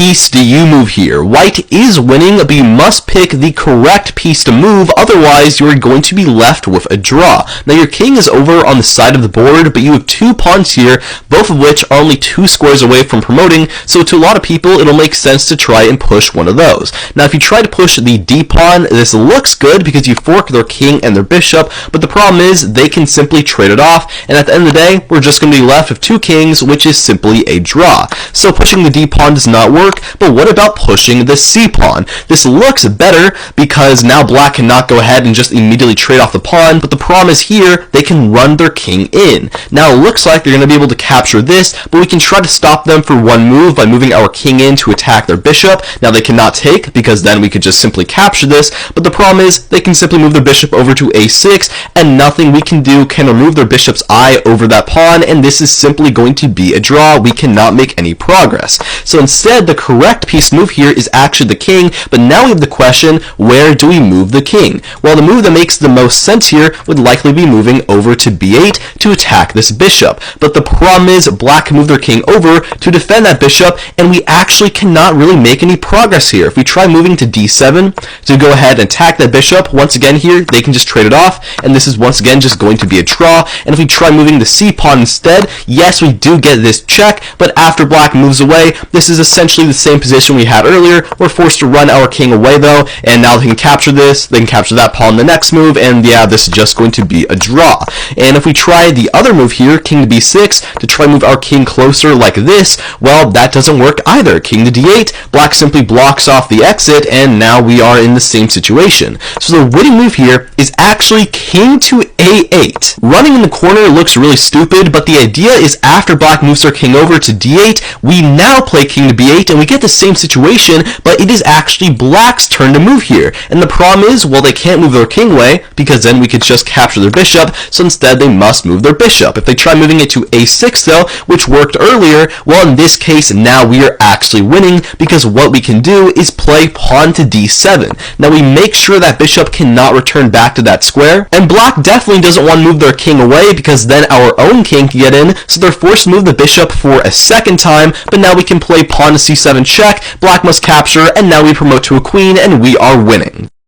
piece do you move here? White is winning, but you must pick the correct piece to move, otherwise you're going to be left with a draw. Now your king is over on the side of the board, but you have 2 pawns here, both of which are only 2 squares away from promoting, so to a lot of people it'll make sense to try and push one of those. Now if you try to push the d pawn, this looks good because you fork their king and their bishop, but the problem is they can simply trade it off, and at the end of the day we're just going to be left with 2 kings, which is simply a draw. So pushing the d pawn does not work, but what about pushing the c pawn? This looks better because now black cannot go ahead and just immediately trade off the pawn, but the problem is here they can run their king in. Now it looks like they're going to be able to capture this, but we can try to stop them for one move by moving our king in to attack their bishop. Now they cannot take because then we could just simply capture this, but the problem is they can simply move their bishop over to a6 and nothing we can do can remove their bishop's eye over that pawn, and this is simply going to be a draw. We cannot make any progress. So instead the correct piece move here is actually the king, but now we have the question, where do we move the king? Well, the move that makes the most sense here would likely be moving over to b8 to attack this bishop, but the problem is black can move their king over to defend that bishop, and we actually cannot really make any progress here. If we try moving to d7 to go ahead and attack that bishop, once again here they can just trade it off, and this is once again just going to be a draw. And if we try moving the c pawn instead, yes, we do get this check, but after black moves away, this is essentially the same position we had earlier. We're forced to run our king away though, and now they can capture this, they can capture that pawn in the next move, and yeah, this is just going to be a draw. And if we try the other move here, king to b6, to try and move our king closer like this, well, that doesn't work either. King to d8, black simply blocks off the exit, and now we are in the same situation. So the winning move here is actually king to a8. Running in the corner looks really stupid, but the idea is after black moves their king over to d8, we now play king to b8, and we get the same situation, but it is actually black's turn to move here. And the problem is, well, they can't move their king away, because then we could just capture their bishop, so instead they must move their bishop. If they try moving it to a6 though, which worked earlier, well, in this case, now we are actually winning, because what we can do is play pawn to d7. Now we make sure that bishop cannot return back to that square, and black definitely doesn't want to move their king away, because then our own king can get in, so they're forced to move the bishop for a second time, but now we can play pawn to c7 check, black must capture, and now we promote to a queen, and we are winning.